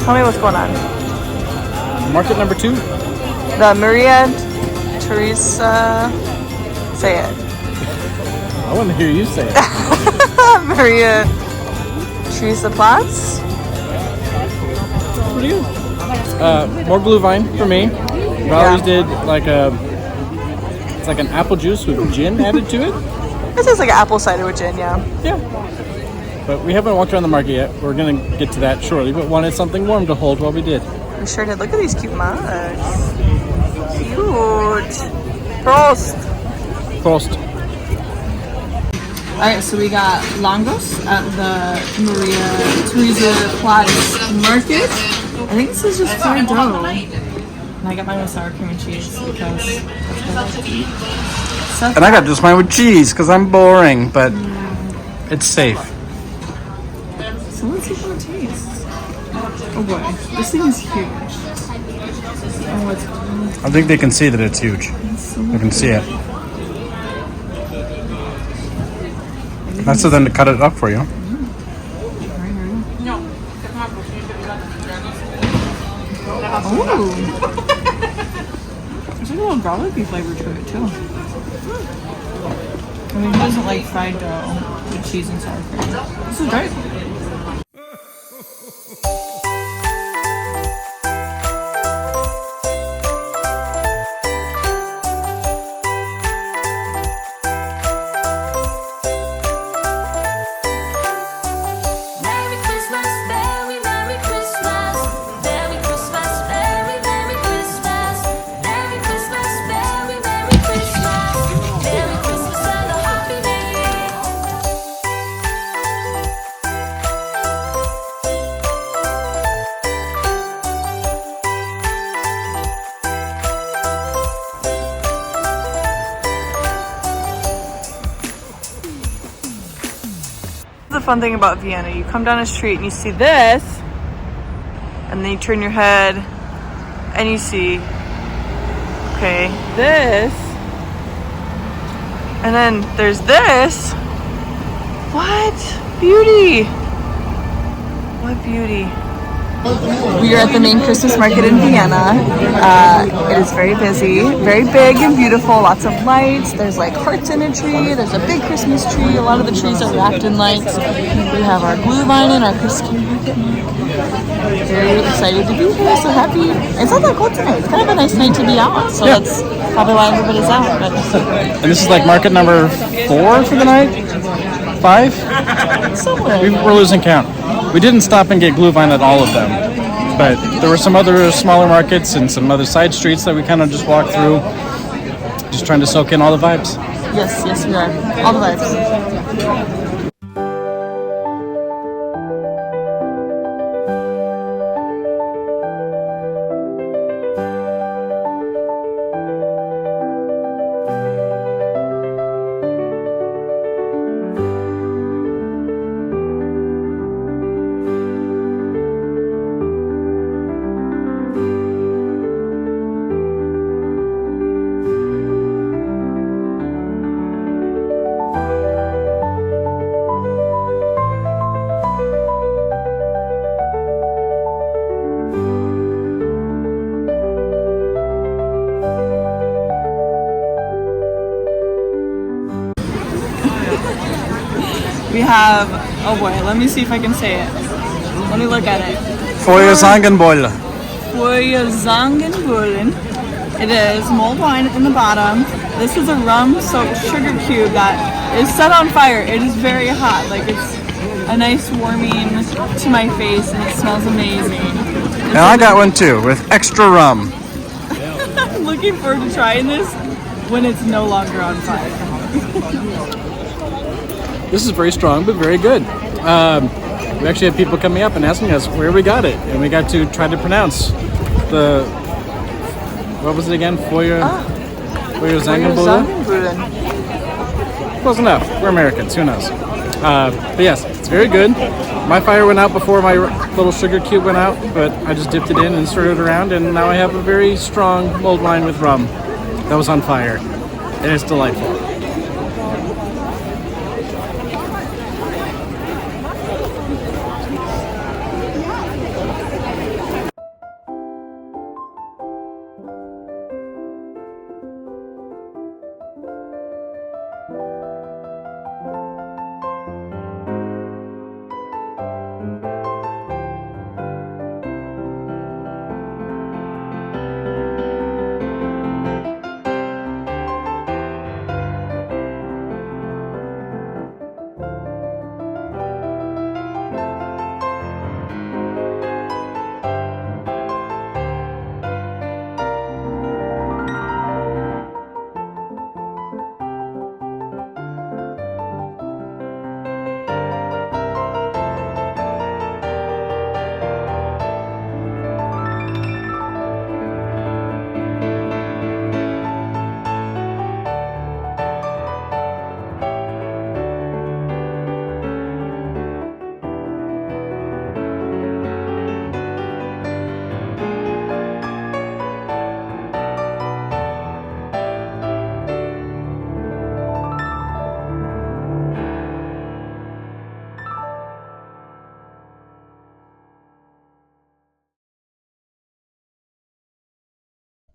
Tell me what's going on. Market number 2. The Maria Teresa. Say it. I want to hear you say it. Maria Teresa Platz. Pretty good. More glühwein for me. Valerie's did like it's like an apple juice with gin added to it. It tastes like apple cider with gin, yeah. Yeah. But we haven't walked around the market yet. We're going to get to that shortly, but wanted something warm to hold while we did. We sure did. Look at these cute mugs. Cute. Prost. Prost. Alright, so we got langos at the Maria Teresa Platz market. I think this is just fried dough. And I got mine with sour cream and cheese because that's what I like to eat. And I got just mine with cheese because I'm boring, but it's safe. So let's see how it tastes. Oh boy, this thing is huge. Oh, it's I think they can see that it's huge. They can see it. That's for them to cut it up for you. Oh, there's like a little garlicky flavor to it too. I mean, who doesn't like fried dough with cheese and sour cream? This is great. The fun thing about Vienna, you come down a street and you see this, and then you turn your head and you see, okay, this, and then there's this. What beauty! What beauty! We are at the main Christmas market in Vienna. It is very busy, very big and beautiful, lots of lights. There's like hearts in a tree, there's a big Christmas tree, a lot of the trees are wrapped in lights. We have our glühwein and our Christmas market. Very excited to be here, so happy. It's not that cold tonight, it's kind of a nice night to be out, so that's probably why everybody's out. But And this is like market number 4 for the night? 5? somewhere. We're losing count. We didn't stop and get glühwein at all of them, but there were some other smaller markets and some other side streets that we kind of just walked through, just trying to soak in all the vibes. Yes, we are. All the vibes. We have, oh boy, let me see if I can say it. Let me look at it. Feuerzangenbowle. Feuerzangenbowlen. It is mulled wine in the bottom. This is a rum-soaked sugar cube that is set on fire. It is very hot. Like, it's a nice warming to my face, and it smells amazing. And I got one too, with extra rum. I'm looking forward to trying this when it's no longer on fire. This is very strong, but very good. We actually had people coming up and asking us where we got it, and we got to try to pronounce the, what was it again? Feuerzangenbowle? Close enough. We're Americans, who knows? But yes, it's very good. My fire went out before my little sugar cube went out, but I just dipped it in and stirred it around, and now I have a very strong mulled wine with rum that was on fire, and it's delightful.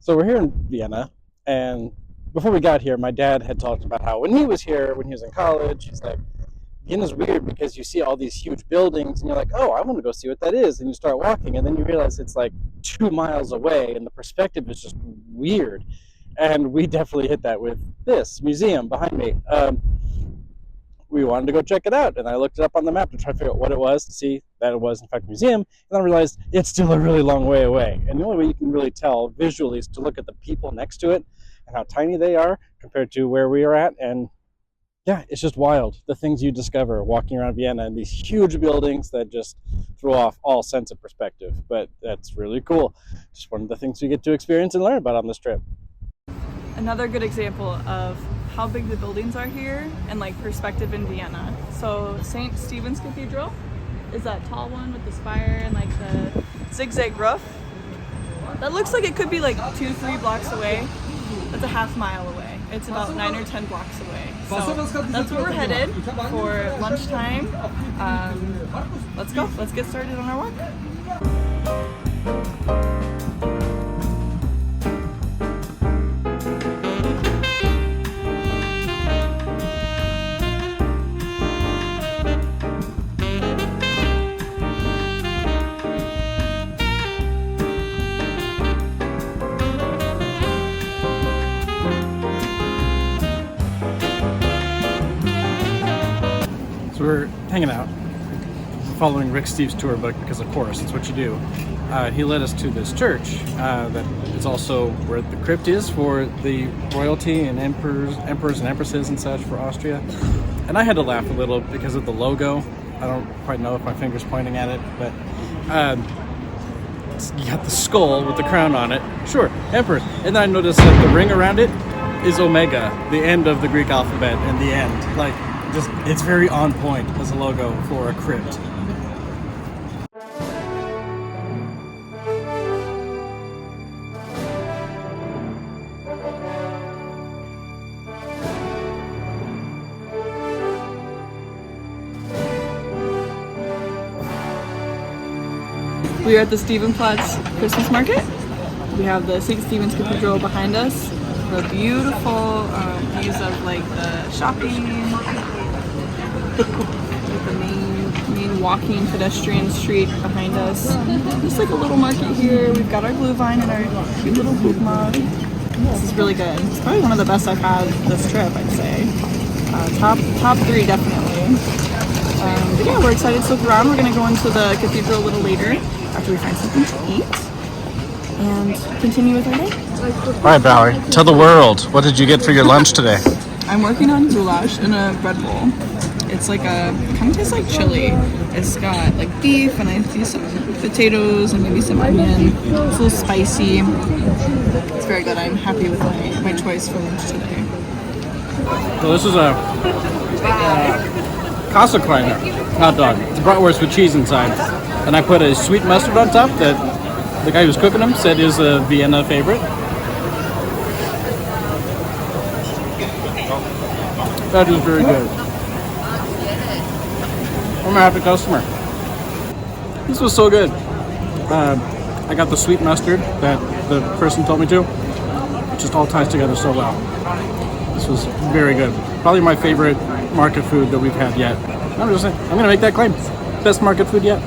So we're here in Vienna, and before we got here, my dad had talked about how when he was here, when he was in college, he's like, Vienna's weird because you see all these huge buildings and you're like, oh, I want to go see what that is. And you start walking and then you realize it's like 2 miles away and the perspective is just weird. And we definitely hit that with this museum behind me. We wanted to go check it out and I looked it up on the map to try to figure out what it was to see that it was in fact a museum. And I realized it's still a really long way away. And the only way you can really tell visually is to look at the people next to it and how tiny they are compared to where we are at. And yeah, it's just wild. The things you discover walking around Vienna and these huge buildings that just throw off all sense of perspective. But that's really cool. Just one of the things we get to experience and learn about on this trip. Another good example of how big the buildings are here and like perspective in Vienna. So St. Stephen's Cathedral is that tall one with the spire and like the zigzag roof. That looks like it could be like 2-3 blocks away. That's a half mile away. It's about 9 or 10 blocks away. So that's where we're headed for lunchtime. Let's go. Let's get started on our walk. So we're hanging out, following Rick Steves' tour book because, of course, it's what you do. He led us to this church that is also where the crypt is for the royalty and emperors and empresses and such for Austria. And I had to laugh a little because of the logo. I don't quite know if my finger's pointing at it, but you got the skull with the crown on it. Sure, emperors. And then I noticed that the ring around it is Omega, the end of the Greek alphabet and the end. Like, just, it's very on point as a logo for a crypt. We are at the Stephenplatz Christmas market. We have the St. Stephen's Cathedral behind us. The beautiful views of like the shopping, the main walking pedestrian street behind us. Just like a little market here. We've got our Glühwein and our cute little poop mug. This is really good. It's probably one of the best I've had this trip, I'd say. Top 3 definitely. But yeah, we're excited to look around. We're gonna go into the cathedral a little later after we find something to eat and continue with our day. All right, Valerie, tell the world, what did you get for your lunch today? I'm working on goulash in a bread bowl. It's like kind of tastes like chili. It's got like beef and I see some potatoes and maybe some onion. It's a little spicy. It's very good. I'm happy with my choice for lunch today. So this is a Kassequiner hot dog. It's a bratwurst with cheese inside. And I put a sweet mustard on top that the guy who's cooking them said is a Vienna favorite. That is very good. I'm a happy customer. This was so good. I got the sweet mustard that the person told me to. It just all ties together so well. This was very good. Probably my favorite market food that we've had yet. I'm gonna make that claim. Best market food yet.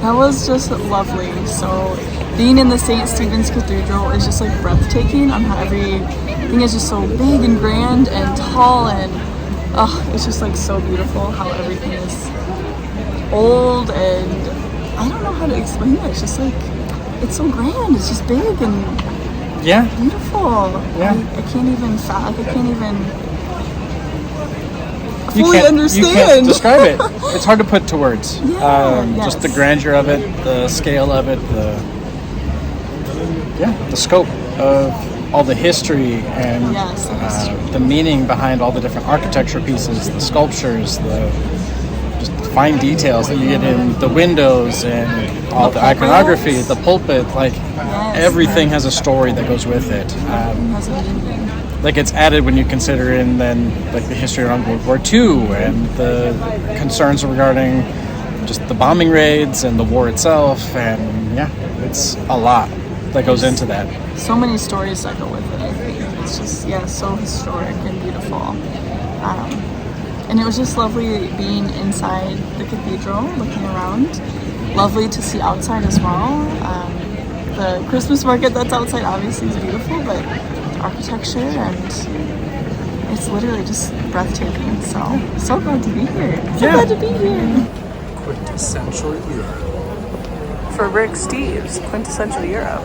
That was just lovely. So being in the St. Stephen's Cathedral is just like breathtaking on how everything is just so big and grand and tall, and it's just like so beautiful how everything is old, and I don't know how to explain it. It's just like, it's so grand. It's just big and beautiful. Yeah. I can't even fully understand. You can't describe it. It's hard to put to words. Yes. Just the grandeur of it, the scale of it, the scope of all the history and the meaning behind all the different architecture pieces, the sculptures, the just fine details that you get in the windows and all the iconography, the pulpit. Like everything has a story that goes with it. Like it's added when you consider in then like the history around World War II and the concerns regarding just the bombing raids and the war itself, and it's a lot that goes into that. So many stories that go with it. I think it's just so historic and beautiful. And it was just lovely being inside the cathedral, looking around. Lovely to see outside as well. The Christmas market that's outside obviously is beautiful, but the architecture and it's literally just breathtaking. So glad to be here. Glad to be here. Quintessential Europe. For Rick Steves, quintessential Europe.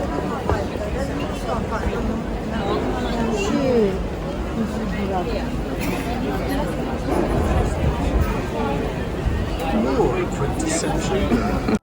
Quintessential Europe.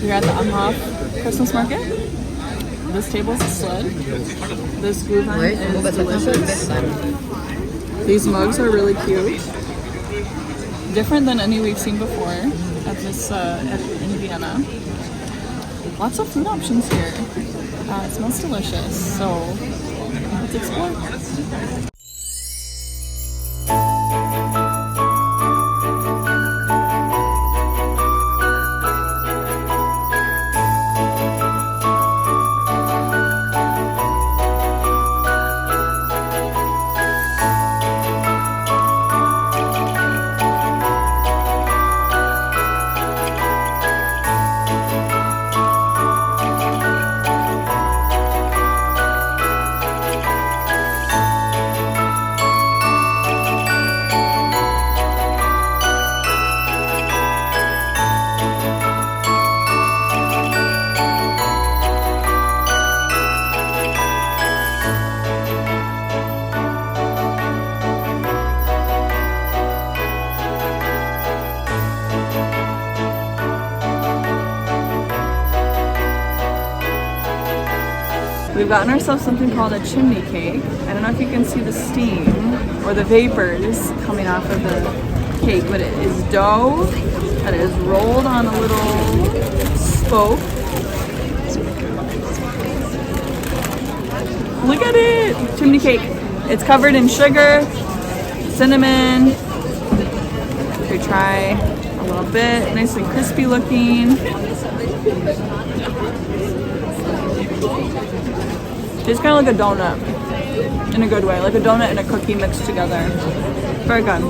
We're at the Unhoff Christmas market. This table's a sled. This glühwein is delicious. These mugs are really cute. Different than any we've seen before at this in Vienna. Lots of food options here. It smells delicious. So let's explore. We've gotten ourselves something called a chimney cake. I don't know if you can see the steam or the vapors coming off of the cake, but it is dough that is rolled on a little spoke. Look at it! Chimney cake. It's covered in sugar, cinnamon. We try a little bit. Nice and crispy looking. It's kind of like a donut, in a good way, like a donut and a cookie mixed together. Very good.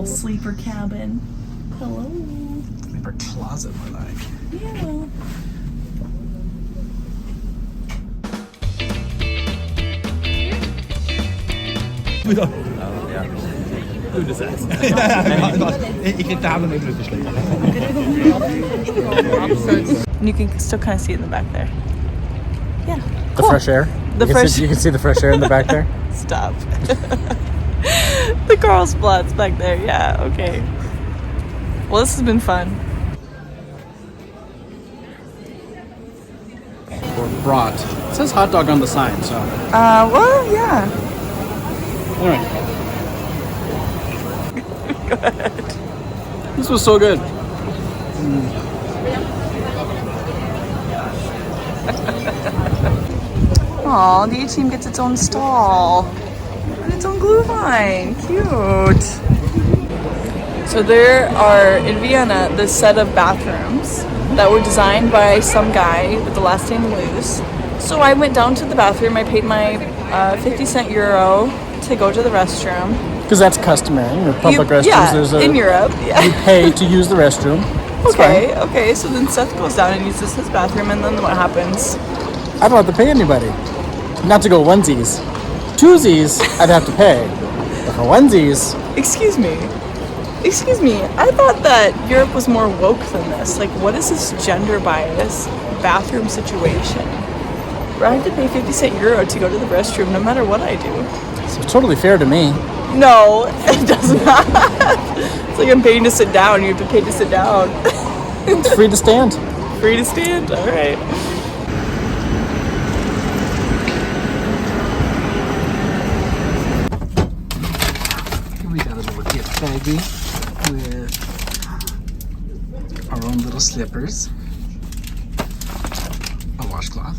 little sleeper cabin. Hello. Sleeper closet, more like. Yeah. Doe de 6. Ik heb daar nog even geslepen. And you can still kind of see it in the back there. Yeah. The fresh air. The fresh. You can see the fresh air in the back there. Stop. The Carlsbad's back there. Yeah. Okay. Well, this has been fun. Or brought. It says hot dog on the sign, so. Well, yeah. Anyway. Go ahead. This was so good. Aw, the A-Team gets its own stall. And its own glue vine. Cute. So there are, in Vienna, this set of bathrooms that were designed by some guy with the last name Loose. So I went down to the bathroom. I paid my 50-cent euro to go to the restroom. Because that's customary. In your public restrooms, Yeah, there's in Europe. Yeah. you pay to use the restroom. It's Okay, okay. So then Seth goes down and uses his bathroom, and then what happens? I don't have to pay anybody. Not to go onesies. Twosies, I'd have to pay. But for onesies, Excuse me. Excuse me. I thought that Europe was more woke than this. Like, what is this gender bias bathroom situation? Where I have to pay 50-cent euro to go to the restroom no matter what I do. it's totally fair to me. No, it does not. It's like I'm paying to sit down. You have to pay to sit down. It's free to stand. Free to stand. All right. We got a little gift baggie with our own little slippers, a washcloth,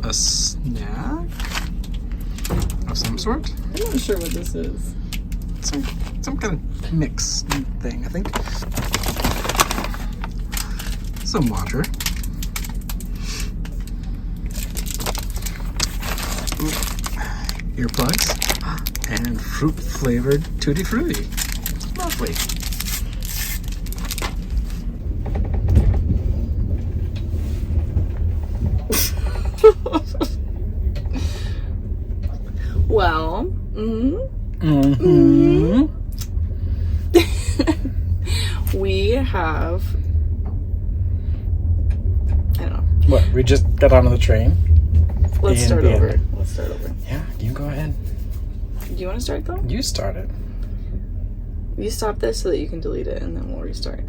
a snack of some sort. I'm not sure what this is. Some kind of mix thing, I think. Some water. Earplugs and fruit flavored tutti frutti. Lovely. Well, we have. I don't know. What? We just got onto the train. Let's In start Vienna. over. Let's start over. Yeah, you go ahead. Do you want to start though? You start it. You stop this so that you can delete it, and then we'll restart.